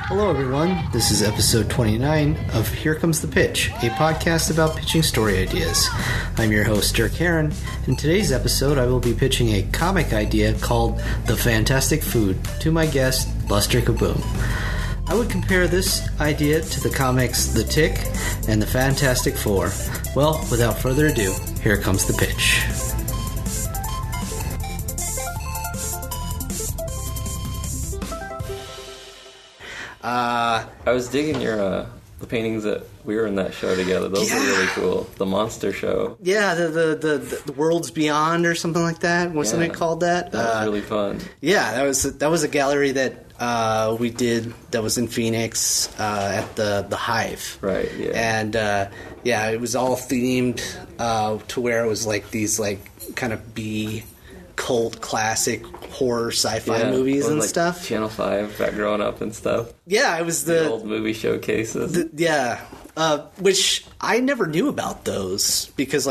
Hello, everyone. This is episode 29 of Here Comes the Pitch, a podcast about pitching story ideas. I'm your host, Derk Harron. In today's episode, I will be pitching a comic idea called The Fantastic Food to my guest, Luster Kaboom. I would compare this idea to the comics The Tick and The Fantastic Four. Well, without further ado, here comes the pitch. I was digging your the paintings that we were in that show together. Those were really cool. The monster show. Yeah, the Worlds Beyond or something like that. Wasn't it called that? That was really fun. Yeah, that was a gallery that we did that was in Phoenix at the Hive. Right. Yeah. And it was all themed to where it was like these like kind of B cult classic horror sci-fi movies and like stuff. Channel 5 back growing up and stuff. Yeah, it was the old movie showcases. Which I never knew about those because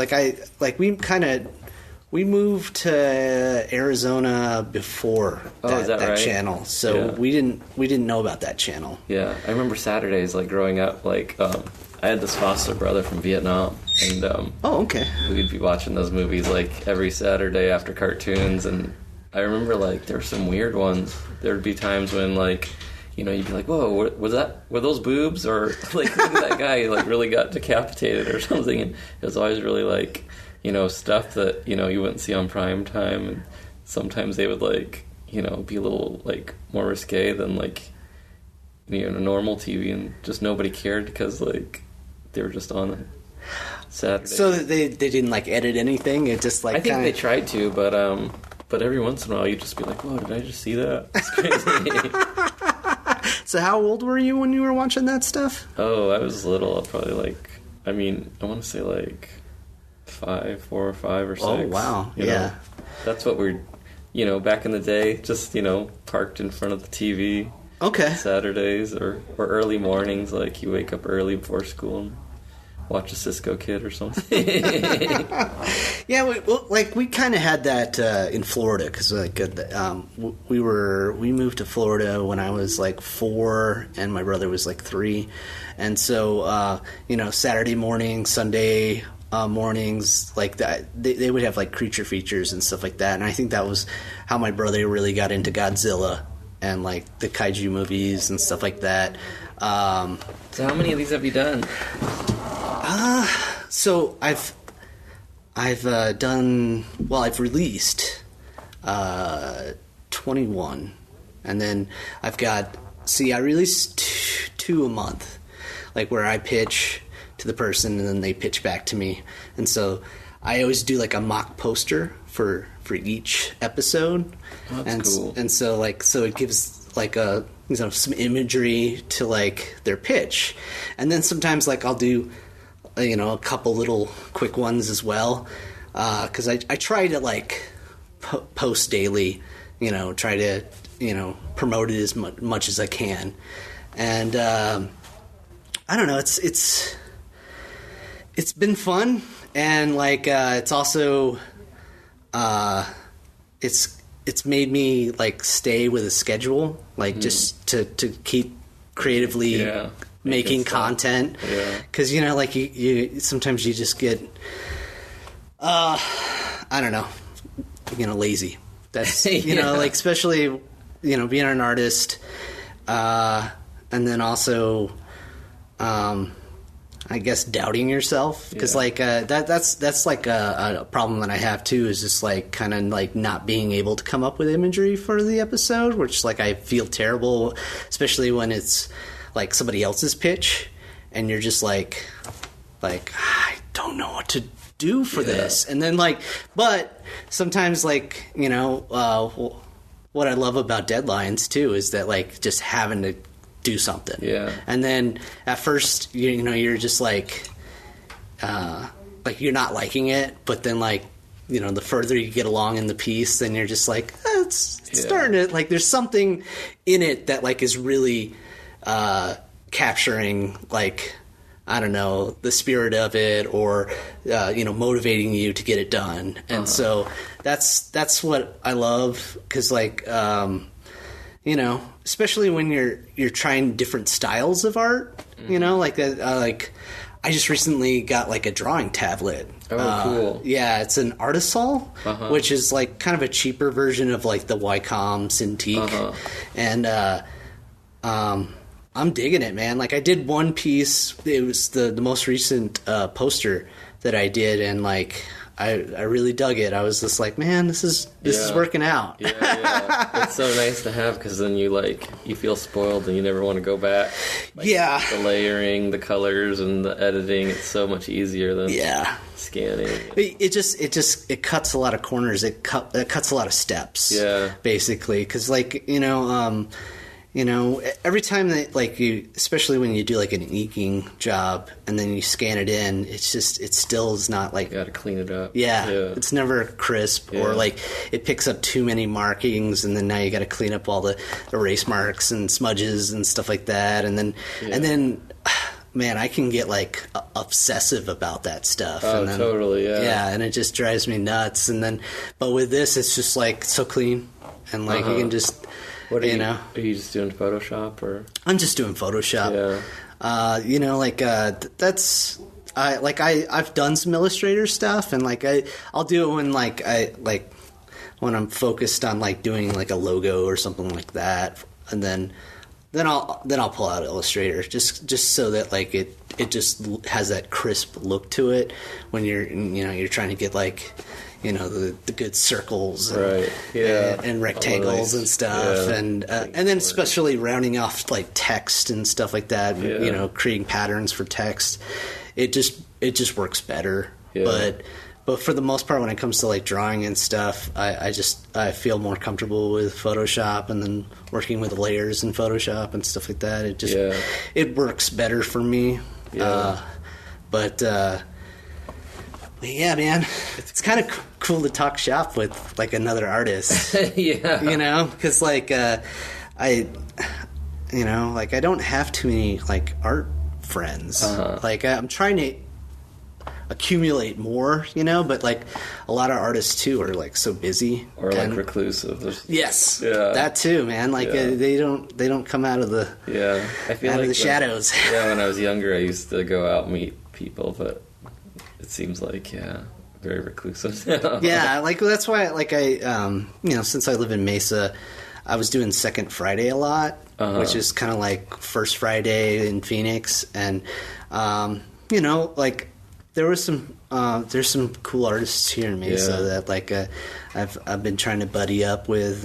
we moved to Arizona before that channel, so we didn't know about that channel. Yeah, I remember Saturdays like growing up. Like I had this foster brother from Vietnam, and we'd be watching those movies like every Saturday after cartoons. And I remember like there were some weird ones. There would be times when like, you know, you'd be like, "Whoa, were those boobs?" Or like, look at that guy, like really got decapitated or something. And it was always really like, you know, stuff that, you know, you wouldn't see on prime time. And sometimes they would like, you know, be a little like more risque than like, you know, normal TV, and just nobody cared because like they were just on Saturday. So they didn't like edit anything. It just like I think they tried to, but every once in a while you'd just be like, "Whoa, did I just see that?" That's crazy. So how old were you when you were watching that stuff? Oh, I was little. Probably like, I want to say like 4 or 5 or 6. Oh wow, you know? That's what we're, you know, back in the day. Just, you know, parked in front of the TV. Okay. Saturdays or early mornings, like you wake up early before school and watch a Cisco Kid or something. Yeah, we kind of had that in Florida because like we moved to Florida when I was like 4 and my brother was like 3, and so you know, Saturday mornings, Sunday mornings like that, they would have like creature features and stuff like that, and I think that was how my brother really got into Godzilla and like the kaiju movies and stuff like that. So how many of these have you done? So I've released 21, and then I release 2 a month, like where I pitch to the person and then they pitch back to me, and so I always do like a mock poster for each episode. Oh, that's cool. And so it gives like a, you know, some imagery to like their pitch, and then sometimes like I'll do, you know, a couple little quick ones as well, because I try to like post daily, you know, try to, you know, promote it as much as I can, and I don't know, it's been fun, and like it's also it's made me like stay with a schedule, like just to keep creatively making content, because you know, like you sometimes you just get I don't know, you know, lazy. That's you know, like especially, you know, being an artist, and then also I guess doubting yourself, because like that's like a problem that I have too, is just like kind of like not being able to come up with imagery for the episode, which like I feel terrible, especially when it's like somebody else's pitch and you're just like I don't know what to do for this, and then like, but sometimes like, you know, what I love about deadlines too is that like just having to do something. Yeah. And then at first, you know, you're just like you're not liking it, but then like, you know, the further you get along in the piece, then you're just like, it's starting to, like, there's something in it that like is really capturing, like, I don't know, the spirit of it, or you know, motivating you to get it done. And so that's what I love, because like you know, especially when you're trying different styles of art, you know, like I just recently got like a drawing tablet. Oh, cool. Yeah, it's an Artisol, which is like kind of a cheaper version of like the Wacom Cintiq. And I'm digging it, man. Like I did one piece. It was the most recent poster that I did, and like I really dug it. I was just like, man, this is working out. Yeah. It's so nice to have, because then you feel spoiled and you never want to go back. Like, the layering, the colors, and the editing. It's so much easier than scanning. It cuts a lot of corners. It cuts a lot of steps. Yeah, basically, because you know, every time that, like, you, especially when you do, like, an inking job and then you scan it in, it still is not, like... You gotta clean it up. Yeah. It's never crisp, or, like, it picks up too many markings, and then now you gotta clean up all the erase marks and smudges and stuff like that, and then... Man, I can get, like, obsessive about that stuff. Oh, and then, totally, yeah. Yeah, and it just drives me nuts, and then... But with this, it's just, like, so clean, and, like, you can just... What are you just doing Photoshop, or? I'm just doing Photoshop. Yeah. You know, like I've done some Illustrator stuff, and like I'll do it when I'm focused on like doing like a logo or something like that, and then I'll pull out Illustrator just so that like it just has that crisp look to it when you're trying to get like, you know, the good circles and rectangles and stuff, and then especially rounding off like text and stuff like that. You know, creating patterns for text. It just works better. Yeah. But for the most part, when it comes to like drawing and stuff, I feel more comfortable with Photoshop, and then working with layers in Photoshop and stuff like that. It works better for me. Yeah. Yeah, man, it's kind of cool to talk shop with like another artist. Yeah, you know, because like I don't have too many like art friends. Like I'm trying to accumulate more, you know, but like a lot of artists too are like so busy or like reclusive. Yes, that too, man. Like they don't come out of the I feel out like of the shadows. When I was younger, I used to go out and meet people, but it seems like very reclusive now. Yeah, like that's why like I you know, since I live in Mesa, I was doing Second Friday a lot, which is kind of like First Friday in Phoenix, and you know, like there's some cool artists here in Mesa that like I've been trying to buddy up with,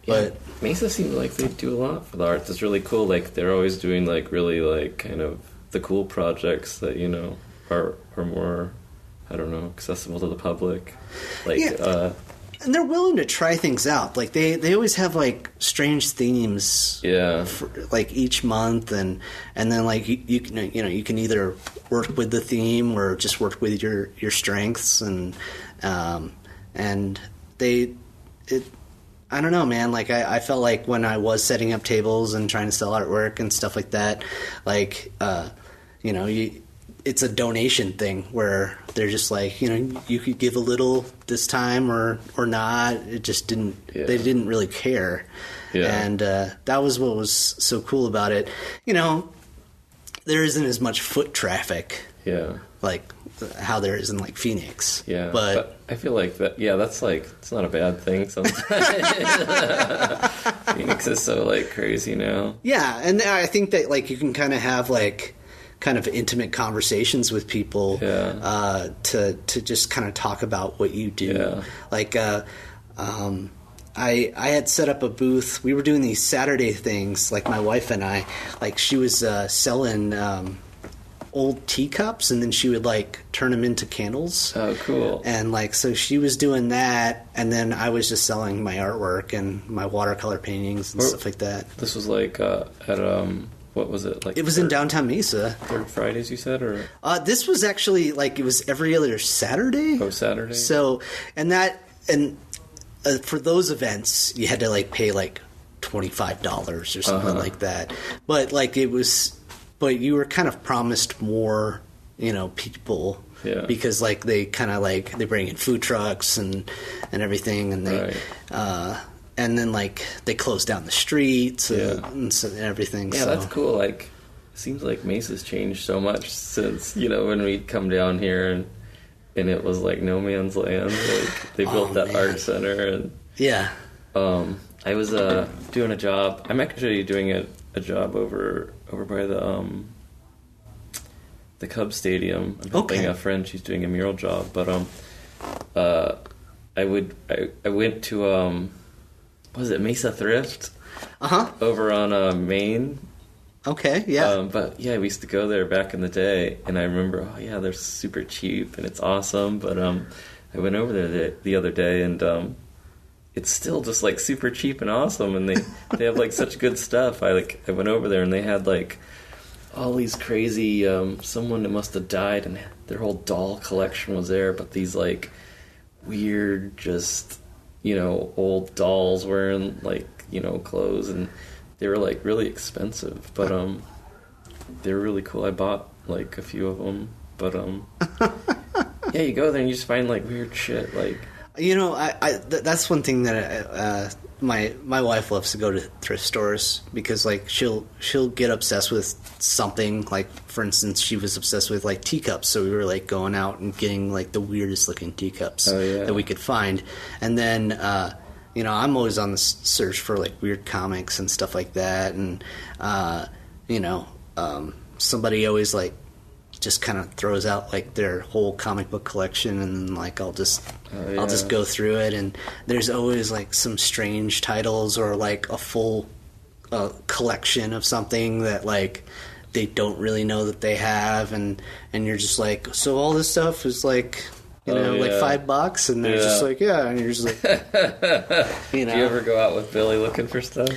but Mesa seems like they do a lot for the arts. It's really cool. Like they're always doing like really like kind of the cool projects that, you know, are more, I don't know, accessible to the public. Like and they're willing to try things out. Like they always have like strange themes. For, like each month, and then like you can either work with the theme or just work with your strengths, and I don't know, man. Like I felt like when I was setting up tables and trying to sell artwork and stuff like that, like you know, it's a donation thing where they're just like, you know, you could give a little this time or not. It just didn't. They didn't really care, and that was what was so cool about it. You know, there isn't as much foot traffic. Like how there is in like Phoenix. But I feel like that. Yeah, that's like, it's not a bad thing sometimes. Phoenix is so like crazy now. Yeah, and I think that like you can kind of have like kind of intimate conversations with people to just kind of talk about what you do. Like I had set up a booth. We were doing these Saturday things, like my wife and I. Like she was selling old teacups, and then she would like turn them into candles. Oh, cool. And like, so she was doing that, and then I was just selling my artwork and my watercolor paintings and stuff like that. This was like at what was it like? It was in downtown Mesa. Third Fridays, you said, or this was actually like, it was every other Saturday. Oh, Saturday. So for those events, you had to like pay like $25 or something like that. But like but you were kind of promised more, you know, people. Because like they kind of like they bring in food trucks and everything, and they and then like they closed down the streets and everything. Yeah, that's cool. Like, it seems like Mesa's changed so much since, when we come down here and it was like no man's land. Like, they built that art center and I was doing a job. I'm actually doing a job over by the Cubs stadium. I'm helping a friend. She's doing a mural job, but I went to was it Mesa Thrift? Over on Maine. Okay, yeah. But yeah, we used to go there back in the day, and I remember, they're super cheap and it's awesome. But I went over there the other day, and it's still just like super cheap and awesome, and they have like such good stuff. I went over there and they had like all these crazy someone that must have died, and their whole doll collection was there, but these like weird just old dolls wearing like clothes, and they were like really expensive, but they were really cool. I bought like a few of them, but yeah, you go there and you just find like weird shit. Like, that's one thing that my wife loves to go to thrift stores, because like she'll get obsessed with something. Like, for instance, she was obsessed with like teacups, so we were like going out and getting like the weirdest looking teacups that we could find, and then I'm always on the search for like weird comics and stuff like that, and somebody always like just kind of throws out like their whole comic book collection, and then like I'll just go through it, and there's always like some strange titles or like a full collection of something that like they don't really know that they have, and you're just like, so all this stuff is like like $5, and they're just like, and you're just like, Do you ever go out with Billy looking for stuff?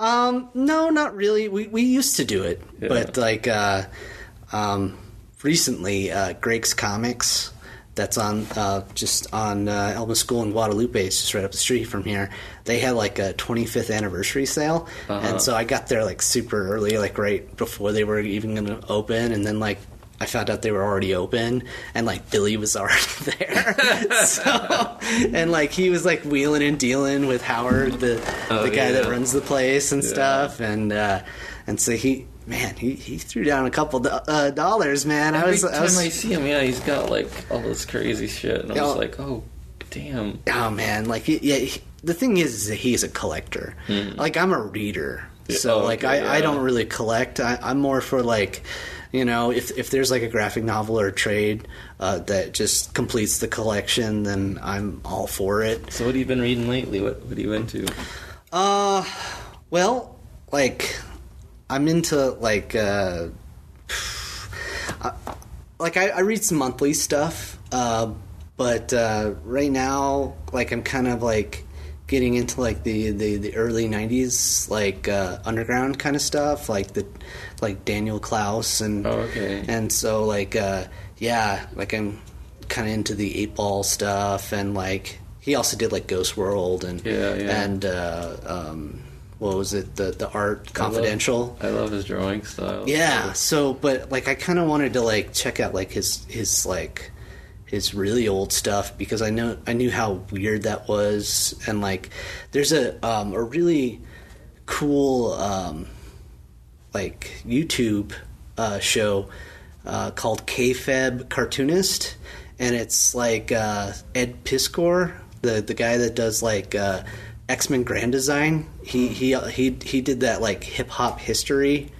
No, not really. We used to do it, but like recently, Greg's Comics, that's on just on Elma School in Guadalupe, it's just right up the street from here. They had like a 25th anniversary sale, and so I got there like super early, like right before they were even going to open, and then like I found out they were already open, and like Billy was already there. And like he was like wheeling and dealing with Howard, the guy that runs the place and stuff, and so he threw down a couple dollars, man. Every time I see him, he's got like all this crazy shit, and I was like, oh, damn. Oh man, like the thing is that he's a collector. Like, I'm a reader, so I don't really collect. I'm more for like, if there's like a graphic novel or a trade that just completes the collection, then I'm all for it. So what have you been reading lately? What are you into? Well, like, I'm into like I read some monthly stuff, but right now, like, I'm kind of like getting into like the early 90s like underground kind of stuff, like Daniel Klaus and and so like like I'm kind of into the 8-Ball stuff, and like he also did like Ghost World and what was it, the Art Confidential. I love his drawing style. Yeah, so but like I kind of wanted to like check out like his like his really old stuff, because I knew how weird that was, and like there's a really cool like YouTube show called K-Feb Cartoonist, and it's like Ed Piskor, the guy that does like X-Men Grand Design. He did that like hip hop history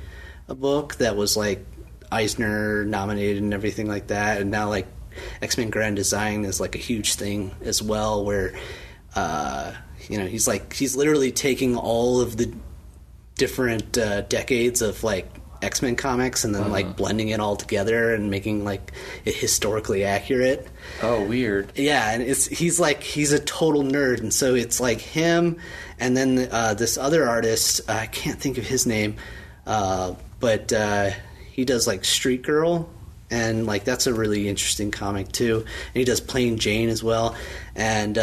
book that was like Eisner nominated and everything like that, and now like X-Men Grand Design is like a huge thing as well, where he's literally taking all of the different decades of like X-Men comics and then like blending it all together and making like it historically accurate. Oh, weird. Yeah, and he's a total nerd, and so it's like him, and then this other artist, I can't think of his name, but he does like Street Girl, and like that's a really interesting comic too. And he does Plain Jane as well, and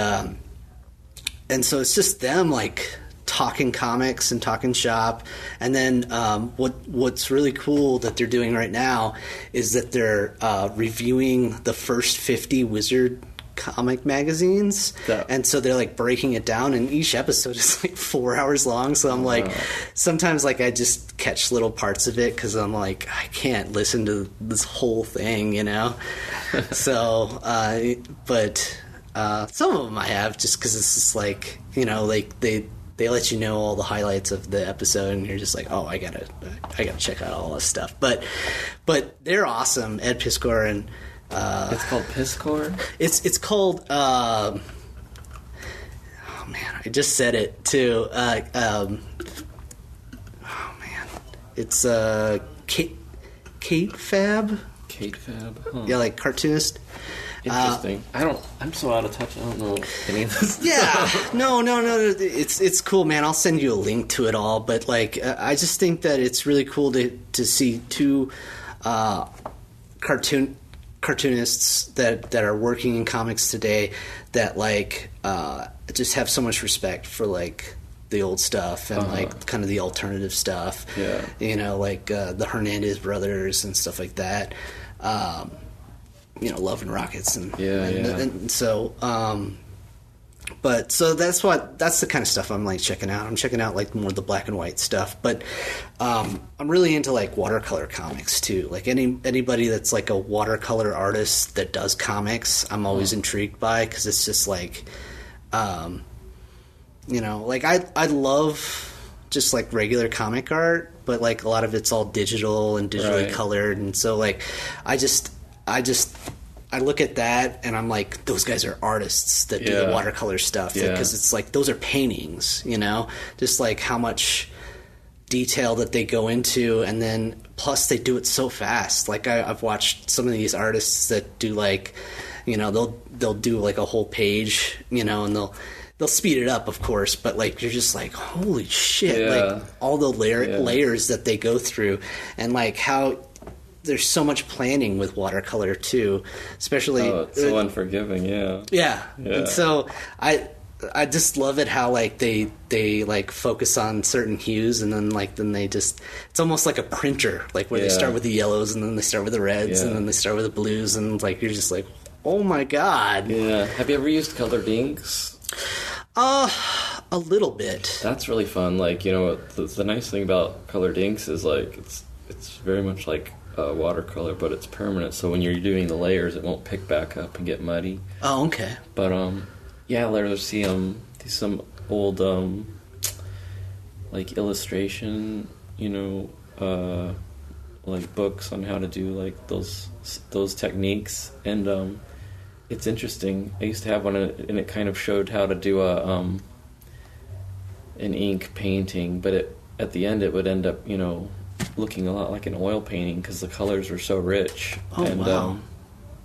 so it's just them like talking comics and talking shop. And then what's really cool that they're doing right now is that they're reviewing the first 50 Wizard comic magazines, and so they're like breaking it down, and each episode is like 4 hours long. So I'm like, sometimes like I just catch little parts of it because I'm like, I can't listen to this whole thing, you know. So, but some of them I have just because it's just like, you know, like they let you know all the highlights of the episode, and you're just like, oh, I gotta check out all this stuff. But they're awesome, Ed Piskor and. It's called Piskor? It's called oh man, I just said it too. Oh man. It's Kate Fab. Kate Fab? Huh. Yeah, like cartoonist. Interesting. I'm so out of touch, I don't know any of this. Yeah. No. It's cool, man. I'll send you a link to it all, but like I just think that it's really cool to see two cartoonists that are working in comics today that like just have so much respect for like the old stuff and like kind of the alternative stuff. Yeah. You know, like the Hernandez brothers and stuff like that. You know, Love and Rockets and so but so that's the kind of stuff I'm like checking out. I'm checking out like more of the black and white stuff, but I'm really into like watercolor comics too. Like anybody that's like a watercolor artist that does comics, I'm always intrigued by, because it's just like, you know, like I love just like regular comic art, but like a lot of it's all digital and digitally colored, and so like I look at that and I'm like, those guys are artists that do the watercolor stuff, because it's like those are paintings, you know, just like how much detail that they go into, and then plus they do it so fast. Like I've watched some of these artists that do like, you know, they'll do like a whole page, you know, and they'll speed it up, of course, but like you're just like, holy shit, like all the layers that they go through, and like how there's so much planning with watercolor too, especially. Oh, it's so unforgiving, yeah. And so I just love it how like they like focus on certain hues, and then they just, it's almost like a printer, like where they start with the yellows and then they start with the reds and then they start with the blues, and like you're just like, oh my god. Yeah. Have you ever used colored inks? A little bit. That's really fun. Like, you know, the nice thing about colored inks is like it's very much like watercolor, but it's permanent, so when you're doing the layers it won't pick back up and get muddy. Oh, okay. But there's some old like illustration, you know, like books on how to do like those techniques, and it's interesting. I used to have one, and it kind of showed how to do an ink painting, but at the end it would end up, you know, looking a lot like an oil painting because the colors were so rich. Oh, and, wow.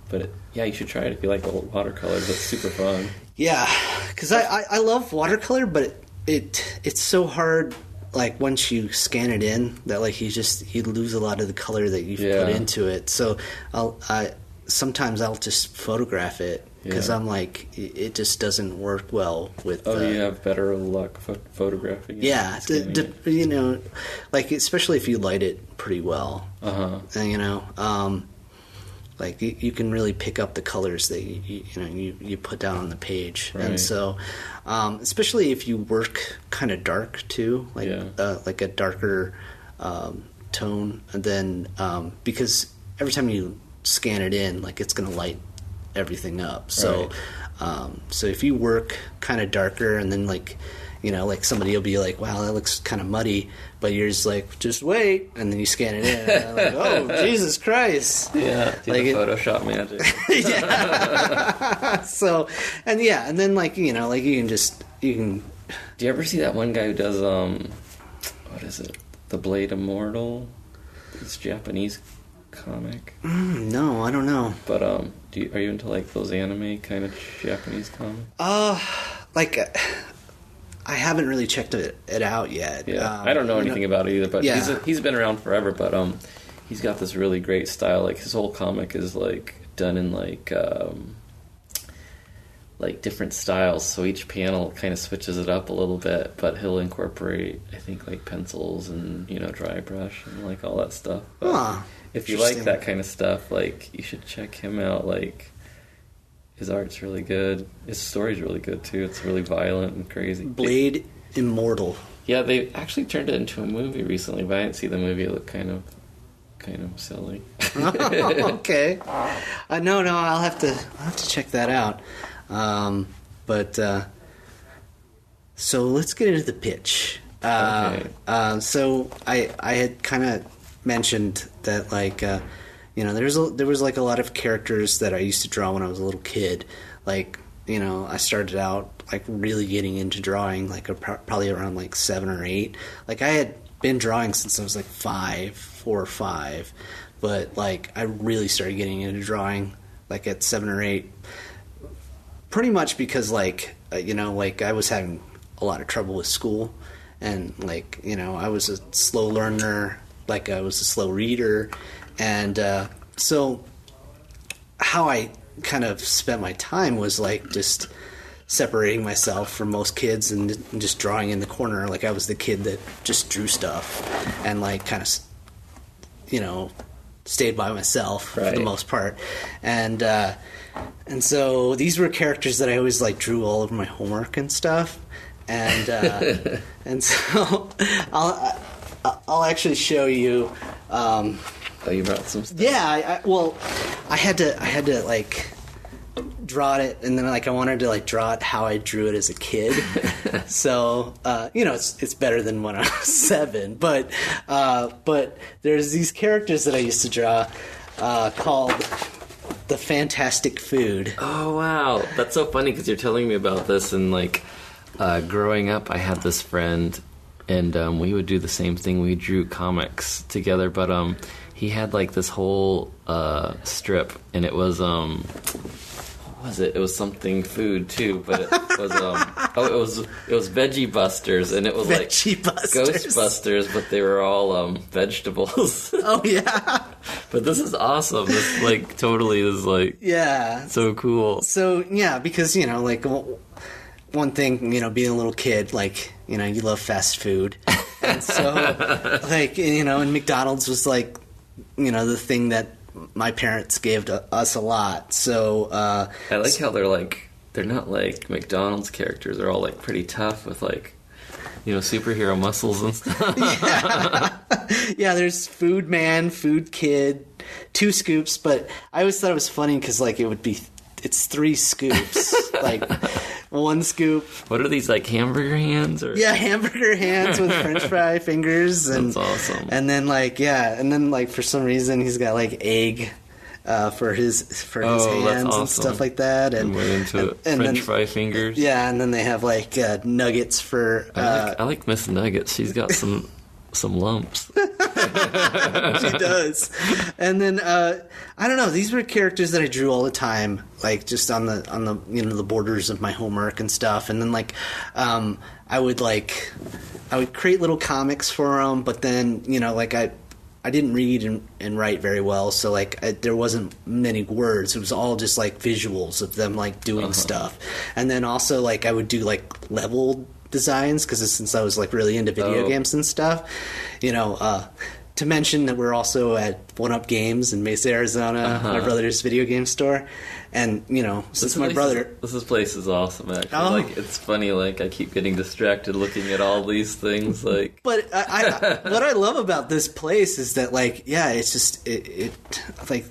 But you should try it if you like the watercolors. It's super fun. Yeah, because I love watercolor, but it's so hard. Like once you scan it in, that like you lose a lot of the color that you've put into it. So sometimes I'll just photograph it, because I'm like, it just doesn't work well with. Oh, you have better luck photographing it? Yeah, you know, like especially if you light it pretty well. And, you know, like you can really pick up the colors that you put down on the page, right. And so especially if you work kind of dark too, like like a darker tone, and then because every time you scan it in, like it's going to light everything up. So so if you work kind of darker, and then like, you know, like somebody will be like, wow, that looks kind of muddy, but you're just like, just wait, and then you scan it in, and I'm like, oh, Jesus Christ. Yeah, like the Photoshop magic. Yeah. So, and then like, you know, like you can. Do you ever see that one guy who does, what is it? The Blade Immortal? This Japanese comic. No, I don't know. But are you into like those anime kind of Japanese comics? Like I haven't really checked it out yet. Yeah, I don't know anything about it either. But he's been around forever. But he's got this really great style. Like his whole comic is like done in like different styles. So each panel kind of switches it up a little bit. But he'll incorporate, I think, like pencils and, you know, dry brush and like all that stuff. But if you like that kind of stuff, like you should check him out. Like His art's really good. His story's really good too. It's really violent and crazy. Blade Immortal. Yeah, they actually turned it into a movie recently, but I didn't see the movie. It looked kind of silly. Okay. No, I'll have to check that out. So let's get into the pitch. Okay. So I had kind of mentioned that there was like a lot of characters that I used to draw when I was a little kid. Like, I started out like really getting into drawing like probably around like 7 or 8. Like I had been drawing since I was like 4 or 5, but like I really started getting into drawing like at 7 or 8, pretty much because like I was having a lot of trouble with school, and like I was a slow learner, like I was a slow reader, and so how I kind of spent my time was like just separating myself from most kids and just drawing in the corner. Like I was the kid that just drew stuff and like kind of stayed by myself for the most part, and so these were characters that I always like drew all over my homework and stuff, and and so I'll actually show you. Oh, you brought some stuff? Yeah, I had to like draw it, and then like I wanted to like draw it how I drew it as a kid. So it's better than when I was 7. But there's these characters that I used to draw called the Fantastic Food. Oh wow, that's so funny because you're telling me about this, and like growing up, I had this friend, and we would do the same thing. We drew comics together, but he had like this whole strip, and it was what was it? It was something food too, but it was it was Veggie Busters, and it was Veggie like Busters. Ghostbusters, but they were all vegetables. Oh yeah. But this is awesome. This like totally is like so cool. So yeah, because like one thing, being a little kid, like you love fast food, and so like and McDonald's was like the thing that my parents gave to us a lot. So I like how they're not like McDonald's characters. They're all like pretty tough with like superhero muscles and stuff. Yeah, there's Food Man, Food Kid, 2 scoops, but I always thought it was funny because like it's 3 scoops. Like 1 scoop. What are these, like hamburger hands? Or? Yeah, hamburger hands with French fry fingers. And, that's awesome. And then like for some reason he's got like egg for his hands awesome. and stuff like that. And we're into French fry fingers. Yeah, and then they have like nuggets for. I like Miss Nuggets. She's got some lumps. She does. And then I don't know, these were characters that I drew all the time, like just on the the borders of my homework and stuff. And then like I would create little comics for them, but then like I didn't read and write very well, so like there wasn't many words. It was all just like visuals of them like doing stuff. And then also like I would do like level designs because since I was like really into video games and stuff, to mention that we're also at 1-Up Games in Mesa, Arizona, my brother's video game store, and since my brother, this place is awesome actually. Like it's funny, like I keep getting distracted looking at all these things, like. But I what I love about this place is that like it's just it like.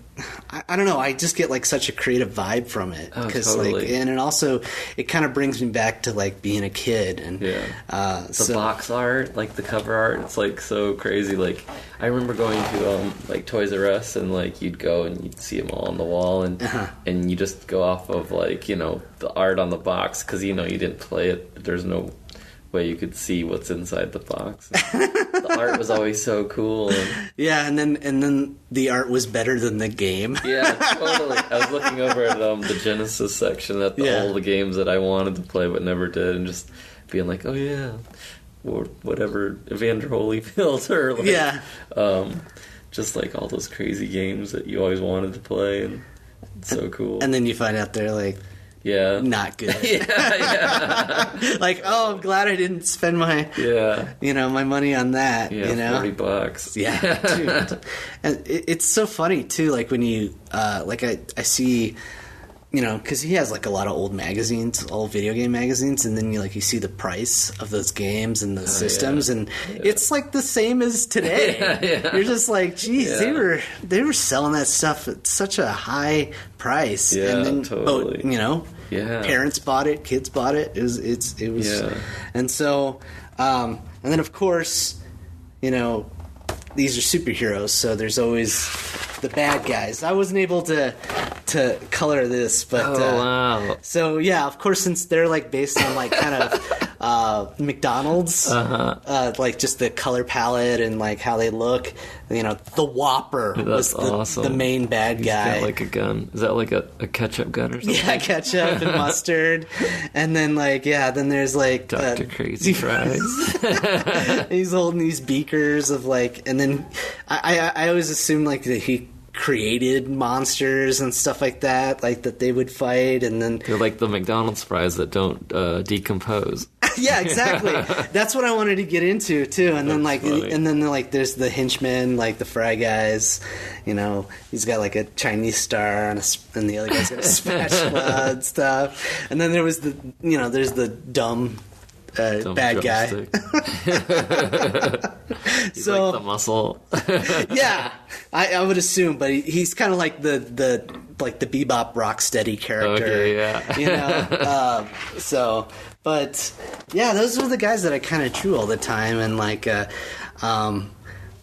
I don't know. I just get like such a creative vibe from it because like, and it also it kind of brings me back to like being a kid and the box art, like the cover art. It's like so crazy. Like I remember going to like Toys R Us and like you'd go and you'd see them all on the wall and and you just go off of like the art on the box because you didn't play it. There's no way you could see what's inside the box. The art was always so cool. And then the art was better than the game. Yeah, totally. I was looking over at the Genesis section at all the games that I wanted to play but never did, and just being like, oh yeah, or whatever, Evander Holyfield or like, just like all those crazy games that you always wanted to play, and it's so cool. And then you find out they're like. Yeah. Not good. Yeah. Like, I'm glad I didn't spend my my money on that. Yeah, $40. Yeah, dude. And it's so funny too. Like when you like I see you know, because he has like a lot of old magazines, old video game magazines, and then you see the price of those games and those systems, and it's like the same as today. You're just like, geez, they were selling that stuff at such a high price, and then totally. Parents bought it, kids bought it. It was, and so, and then of course, these are superheroes, so there's always the bad guys. I wasn't able to color this, but wow. So yeah, of course, since they're like based on like kind of McDonald's, like just the color palette and like how they look. The Whopper was the main bad guy. He's got like a gun. Is that like a ketchup gun or something? Yeah, ketchup and mustard, and then then there's like Dr. Crazy Fries. He's holding these beakers of like, and then I always assumed like that he created monsters and stuff like that they would fight, and then they're like the McDonald's fries that don't decompose. Yeah, exactly. That's what I wanted to get into too. And then there's the henchmen, like the Fry guys. He's got like a Chinese star and the other guy's got a spatula and stuff. And then there was there's the dumb bad guy. He's so like the muscle. Yeah, I would assume, but he's kind of like the Bebop Rocksteady character. Okay, yeah. But yeah, those were the guys that I kind of drew all the time, and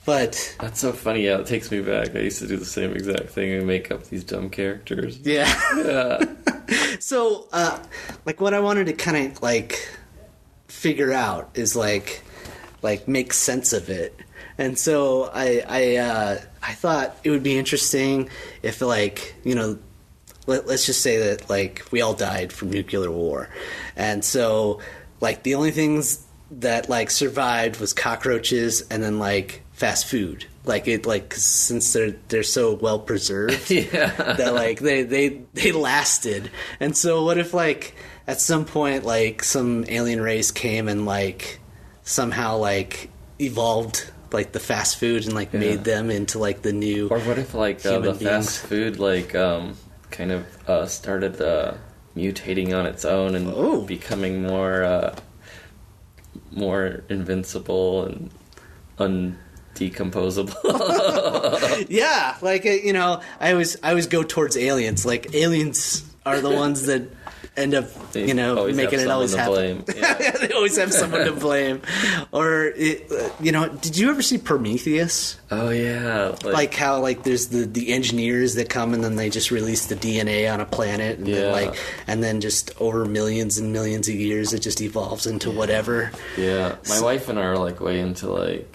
but that's so funny. Yeah, it takes me back. I used to do the same exact thing and make up these dumb characters. Yeah. So, what I wanted to kind of figure out is like make sense of it, and so I thought it would be interesting if let's just say that we all died from nuclear war, and so the only things that survived was cockroaches and then fast food, since they're so well preserved that they lasted. And so what if at some point some alien race came and somehow evolved the fast food and made them into the new, or what if the fast food kind of started mutating on its own and becoming more invincible and undecomposable. Yeah, I always go towards aliens. Aliens are the ones that end up, making it always happen. Yeah. They always have someone to blame. Or, did you ever see Prometheus? Oh, yeah. How, there's the engineers that come and then they just release the DNA on a planet. And then, then just over millions and millions of years, it just evolves into whatever. Yeah. My wife and I are, way into,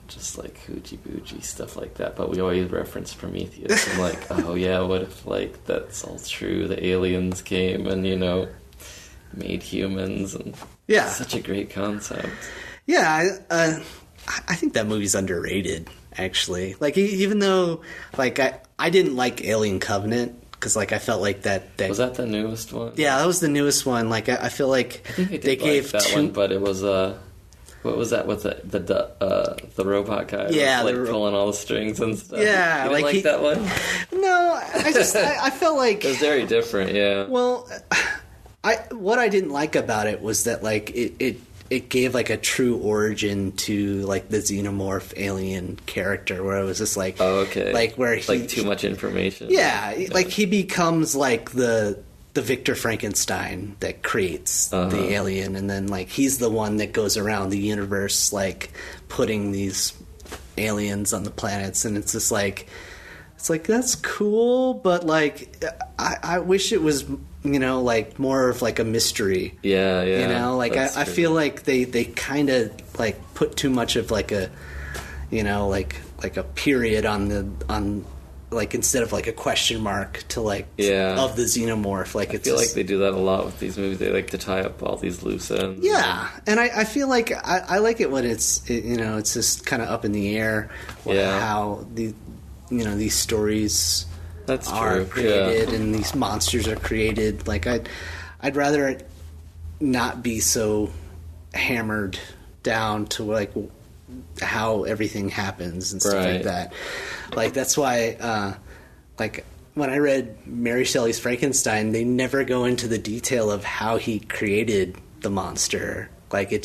just hoochie boochie stuff like that, but we always reference Prometheus. I'm oh yeah, what if that's all true? The aliens came and made humans, and such a great concept. Yeah, I think that movie's underrated. Actually, even though I didn't like Alien Covenant because I felt that was that the newest one. Yeah, that was the newest one. I feel I think they gave that one, but it was what was that with the robot guy? Yeah, pulling all the strings and stuff. Yeah, you didn't that one? No, I felt it was very different. Yeah. Well, what I didn't like about it was that it gave a true origin to the xenomorph alien character, where it was just oh, okay, where he too much information. Yeah, he becomes the Victor Frankenstein that creates the alien, and then he's the one that goes around the universe putting these aliens on the planets, and it's just it's that's cool, but I wish it was more of a mystery. Yeah. I feel they kind of put too much of a a period on instead of a question mark to of the xenomorph. I feel they do that a lot with these movies. They like to tie up all these loose ends. Yeah, and I feel I like it when it's just kind of up in the air how these stories are created and these monsters are created. I'd rather it not be so hammered down to how everything happens and stuff like that. That's why when I read Mary Shelley's Frankenstein, they never go into the detail of how he created the monster. Like it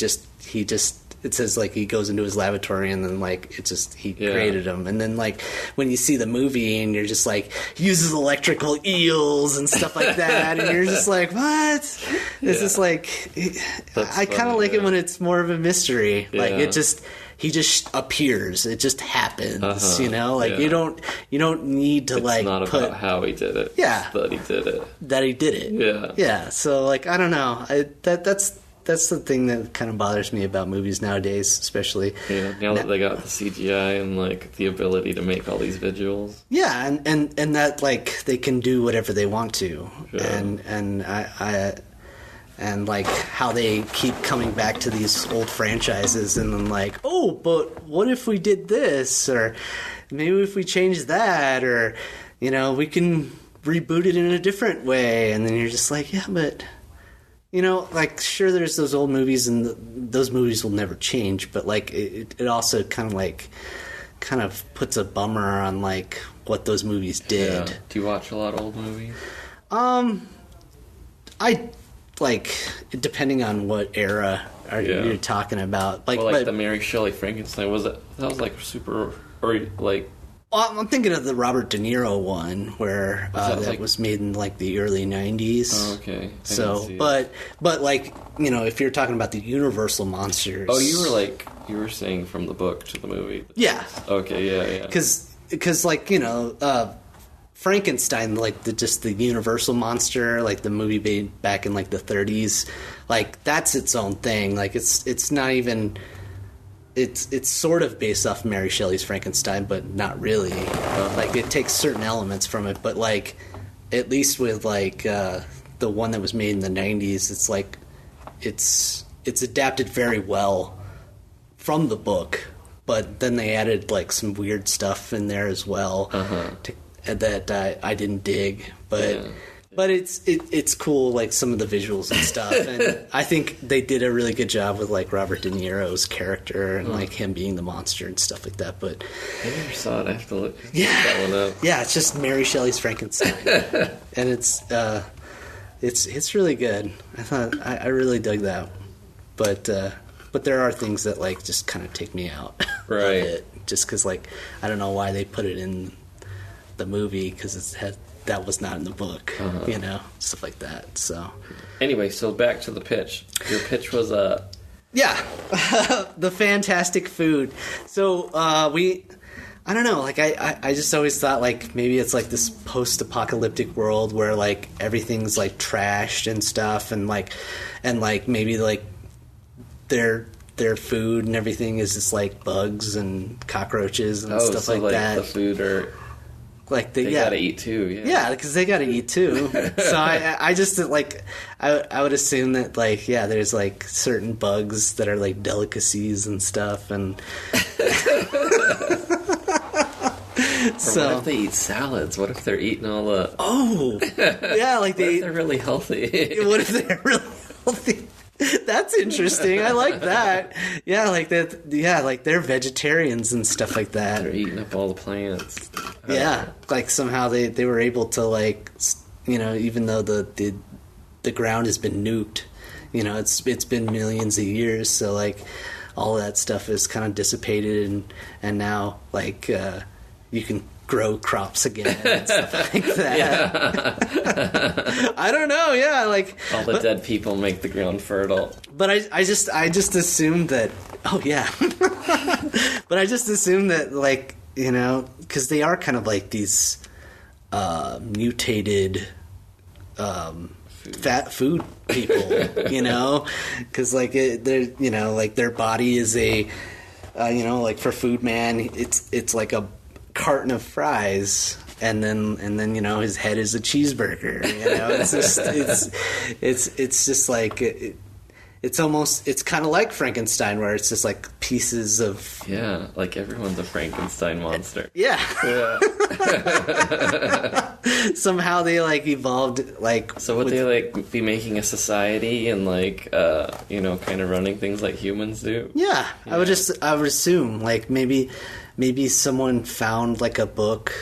says like he goes into his laboratory and then like he created him. And then like when you see the movie and you're just like, he uses electrical eels and stuff like that, and you're just like, what? It's just like, I kind of like it when it's more of a mystery. Like he just appears. It just happens, you know? Like you don't need to it's not about how he did it. Yeah. It's that he did it. That he did it. Yeah. Yeah. So like, I don't know. That's the thing that kind of bothers me about movies nowadays, especially. Yeah, now that they got the CGI and like the ability to make all these visuals. Yeah, and that like they can do whatever they want to, and like how they keep coming back to these old franchises, and then like, oh, but what if we did this, or maybe if we changed that, or you know, we can reboot it in a different way, and then you're just like, yeah, but. You know, like, sure, there's those old movies, and those movies will never change, but, like, it also kind of puts a bummer on, like, what those movies did. Yeah. Do you watch a lot of old movies? I, like, depending on what era you're talking about. Like, well, like the Mary Shelley Frankenstein, that was, like, super, or, like... Well, I'm thinking of the Robert De Niro one, where that was made in like the early '90s. Oh, okay. So, but like, you know, if you're talking about the Universal monsters. Oh, you were saying from the book to the movie. Yeah. Okay. Yeah. Because like, you know, Frankenstein, like the Universal monster, like the movie made back in like the '30s, like that's its own thing. Like it's not even. It's sort of based off Mary Shelley's Frankenstein, but not really. Like it takes certain elements from it, but like at least with like the one that was made in the '90s, it's like it's adapted very well from the book, but then they added like some weird stuff in there as well that I didn't dig, but. Yeah. But it's cool, like some of the visuals and stuff, and I think they did a really good job with like Robert De Niro's character and like him being the monster and stuff like that. But I never saw it. I have to look that one up. Yeah, it's just Mary Shelley's Frankenstein, and it's really good. I really dug that, but there are things that like just kind of take me out, right? Of it, just because like I don't know why they put it in the movie because that was not in the book, you know, stuff like that. So, anyway, so back to the pitch. Your pitch was the fantastic food. So I don't know, like I just always thought like maybe it's like this post-apocalyptic world where like everything's like trashed and stuff, and maybe like their food and everything is just like bugs and cockroaches and stuff so like that. The food are. Like they gotta eat too, yeah, because they gotta eat too. So I just like I would assume that like there's like certain bugs that are like delicacies and stuff, and so what if they eat salads? What if they're eating all the like what if they're really healthy? What if they're really healthy? That's interesting. I like that. Yeah, like that. Yeah, like they're vegetarians and stuff like that. They're eating up all the plants. Yeah, like somehow they were able to like, you know, even though the ground has been nuked, you know, it's been millions of years, so like all of that stuff is kind of dissipated, and now like you can grow crops again and stuff like that. Yeah. I don't know. Yeah, like all the dead people make the ground fertile. But I just assumed that. Oh yeah. But I just assumed that, like, you know, because they are kind of like these mutated fat food people, you know, because like they're, you know, like their body is a you know, like for Food Man, it's like a carton of fries, and then you know his head is a cheeseburger. You know, it's just it's just like it's kind of like Frankenstein, where it's just like pieces of like everyone's a Frankenstein monster. Yeah. Somehow they like evolved like. So would they like be making a society and like you know, kind of running things like humans do? Yeah. I would assume like maybe someone found like a book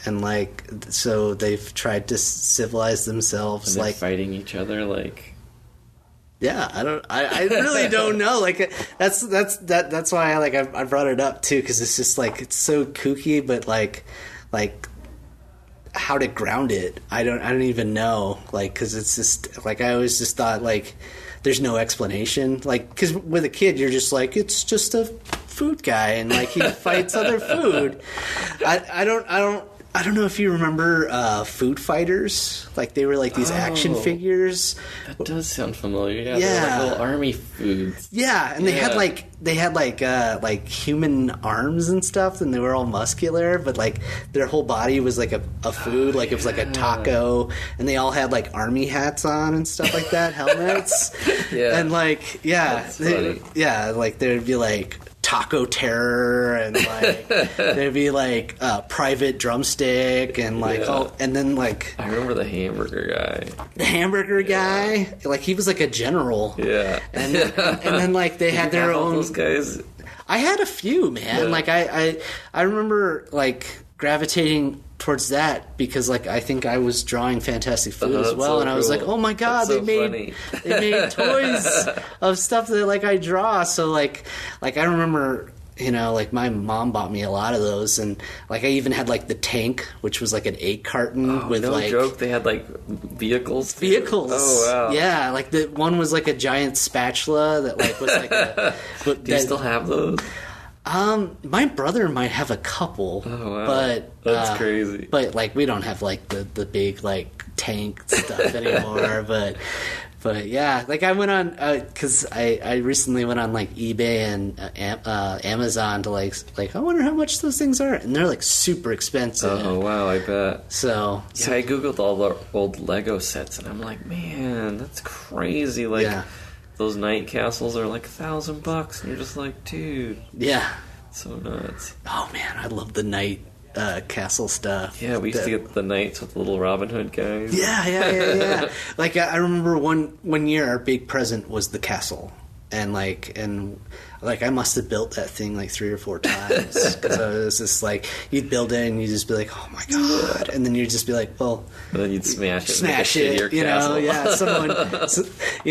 and like so they've tried to civilize themselves, and like fighting each other, like. Yeah, I really don't know. Like that's why I brought it up too, because it's just like it's so kooky, but like how to ground it, I don't even know. Like, because it's just like I always just thought like there's no explanation. Like, because with a kid you're just like it's just a food guy and like he fights other food. I don't know if you remember Food Fighters. Like, they were like these action figures. That does sound familiar. Yeah. They were like little army foods. Yeah, and they had like human arms and stuff, and they were all muscular, but like their whole body was like a food, like it was like a taco, and they all had like army hats on and stuff like that, helmets. Yeah. And like like there'd be like Taco Terror, and like there'd be like Private Drumstick, and like and then like I remember the hamburger guy. The hamburger guy, like he was like a general. Yeah, and then like they had their own. Those guys. I had a few, man. Yeah. Like I remember like gravitating towards that because like I think I was drawing Fantastic Food as well, and I was like, oh my god, they made toys of stuff that like I draw. So like I remember, you know, like my mom bought me a lot of those, and like I even had like the tank, which was like an egg carton with no joke. They had like vehicles. Oh wow! Yeah, like the one was like a giant spatula that like was like a. Do you still have those? My brother might have a couple. Oh wow! But that's crazy. But like we don't have like the big like tank stuff anymore. But yeah, like I went on because I recently went on like eBay and Amazon to like I wonder how much those things are, and they're like super expensive. Oh wow, I bet. So I googled all the old Lego sets, and I'm like, man, that's crazy. Like. Yeah. Those night castles are like $1,000, and you're just like, dude. Yeah. So nuts. Oh, man, I love the night castle stuff. Yeah, we used to get the knights with the little Robin Hood guys. Yeah. Like, I remember one year our big present was the castle. And I must have built that thing like 3 or 4 times because I was just like, you'd build it and you'd just be like, oh my god, and then you'd just be like, well, and then you'd smash it, you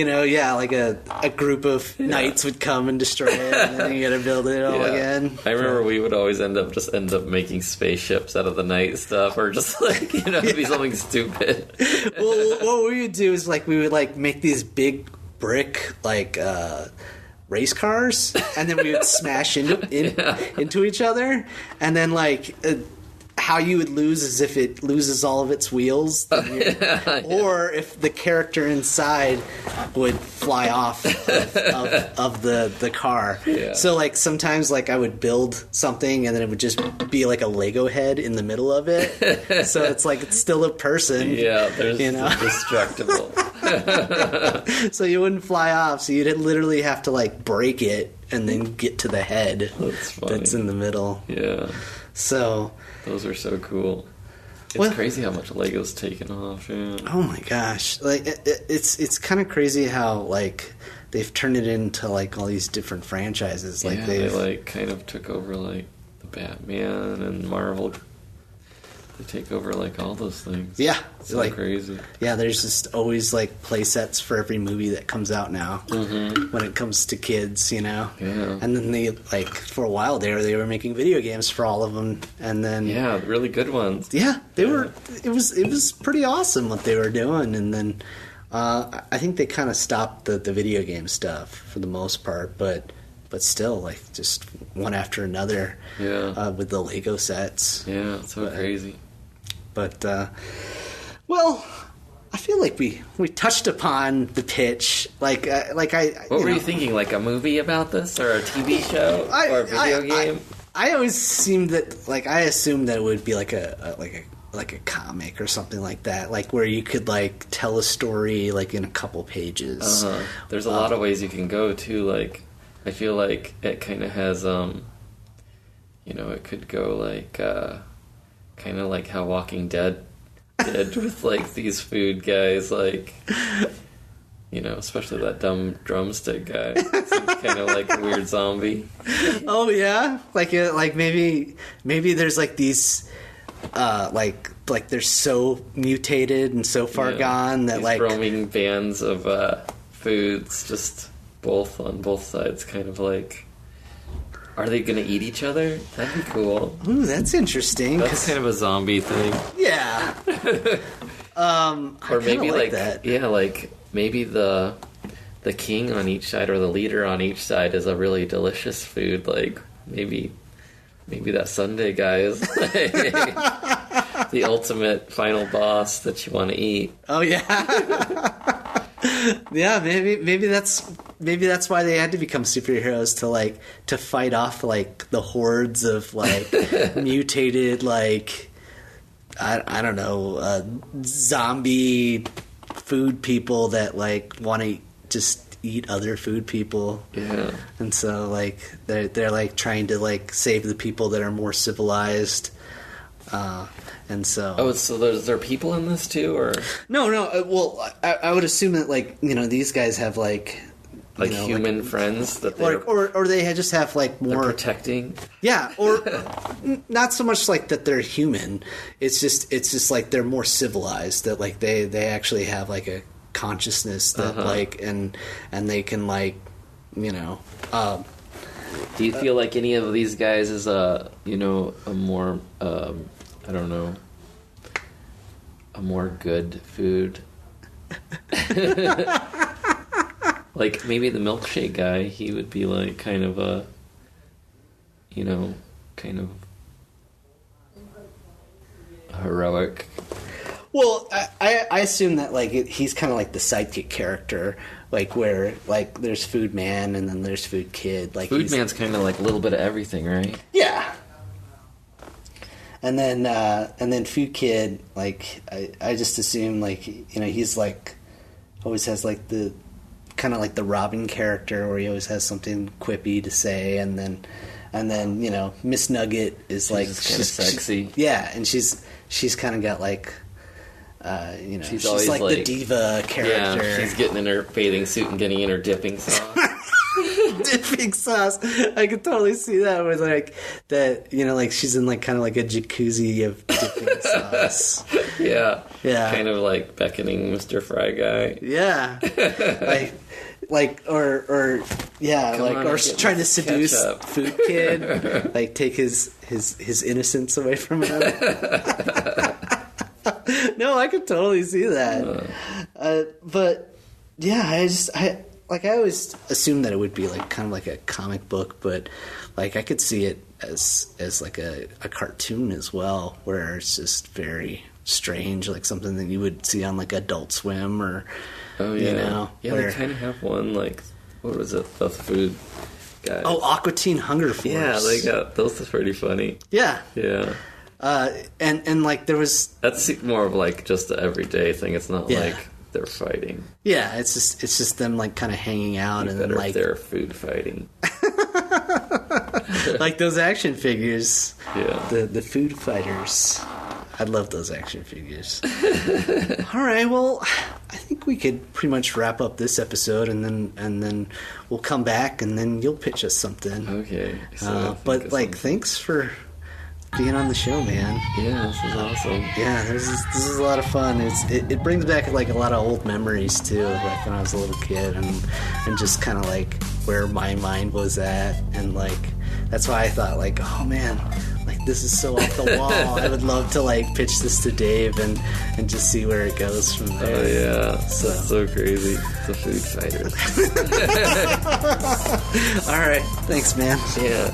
know, like a group of knights would come and destroy it, and then you got to build it all again. I remember we would always end up making spaceships out of the knight stuff, or just like it'd be something stupid. Well, what we would do is like we would like make these big brick like race cars, and then we would smash into each other, and then like how you would lose is if it loses all of its wheels, or if the character inside would fly off of the car. Yeah. So like sometimes like I would build something and then it would just be like a Lego head in the middle of it. So it's like it's still a person. Yeah, there's indestructible. So you wouldn't fly off, so you'd literally have to like break it and then get to the head that's in the middle. Yeah. So those are so cool. It's crazy how much Lego's taken off. Yeah. Oh my gosh! Like it's kind of crazy how like they've turned it into like all these different franchises. Like they like kind of took over like the Batman and Marvel. They take over like all those things. Yeah, it's so like crazy. Yeah, there's just always like play sets for every movie that comes out now. Mm-hmm. When it comes to kids, you know. Yeah. And then they like for a while they were making video games for all of them, and then really good ones. Yeah, they were. It was pretty awesome what they were doing, and then I think they kind of stopped the video game stuff for the most part, but still, like, just one after another with the Lego sets. Yeah, it's so crazy. But, well, I feel like we touched upon the pitch. What were you thinking? Like a movie about this, or a TV show, or a video game? I always seemed that, like, I assumed that it would be like a comic or something like that, like where you could like tell a story like in a couple pages. There's a lot of ways you can go too. Like, I feel like it kind of has, it could go like, kind of like how Walking Dead did with like these food guys, like, especially that dumb drumstick guy. Seems kind of like a weird zombie. Oh yeah, like maybe there's like these like they're so mutated and so far gone that these like roaming bands of foods, just on both sides, kind of like. Are they going to eat each other? That'd be cool. Ooh, that's interesting. That's kind of a zombie thing. Yeah. Or maybe like that. Yeah, like maybe the king on each side or the leader on each side is a really delicious food. Like maybe that Sunday guy is like the ultimate final boss that you want to eat. Oh yeah. Yeah, maybe that's why they had to become superheroes to fight off like the hordes of like mutated like I don't know zombie food people that like want to just eat other food people. Yeah, and so like they're like trying to like save the people that are more civilized. And so so there are people in this too, or no? Well, I would assume that like these guys have like human friends that or they just have like more protecting. Yeah, or not so much like that they're human. It's just like they're more civilized. That like they actually have like a consciousness that like and they can like Do you feel like any of these guys is a more I don't know, a more good food? Like maybe the milkshake guy, he would be like kind of a, kind of heroic. Well, I assume that like he's kind of like the sidekick character, like where like there's Food Man and then there's Food Kid. Like Food Man's kind of like a little bit of everything, right? Yeah. And then Food Kid, like I just assume like he's like always has like the kind of like the Robin character where he always has something quippy to say, and then Miss Nugget is like she's sexy. And she's kind of got like she's always like the diva character. Yeah, she's getting in her bathing suit and getting in her dipping sauce. Dipping sauce. I could totally see that with like that. Like she's in like kind of like a jacuzzi of dipping sauce. Yeah. Kind of like beckoning Mr. Fry Guy. Yeah. or trying to seduce Food Kid. Like take his innocence away from him. No, I could totally see that. But yeah, I always assumed that it would be like kind of like a comic book, but like I could see it as like a cartoon as well, where it's just very strange, like something that you would see on like Adult Swim or yeah, they kind of have one like what was it, the food guy? Oh, Aqua Teen Hunger Force. Yeah, they got those. Are pretty funny. Yeah. And like there was that's more of like just the everyday thing. It's not like they're fighting. Yeah, it's just them like kind of hanging out and then like they're food fighting. Like those action figures. Yeah. The food fighters. I love those action figures. All right, well, I think we could pretty much wrap up this episode, and then we'll come back, and then you'll pitch us something. Okay. But like, thanks for being on the show, man. Yeah, this is awesome. Yeah, this is a lot of fun. It brings back like a lot of old memories too, like when I was a little kid, and just kind of like where my mind was at, and like that's why I thought like, oh man, like this is so off the wall. I would love to like pitch this to Dave and just see where it goes from there. Oh yeah, that's so crazy. The food fighters. All right, thanks, man. Yeah.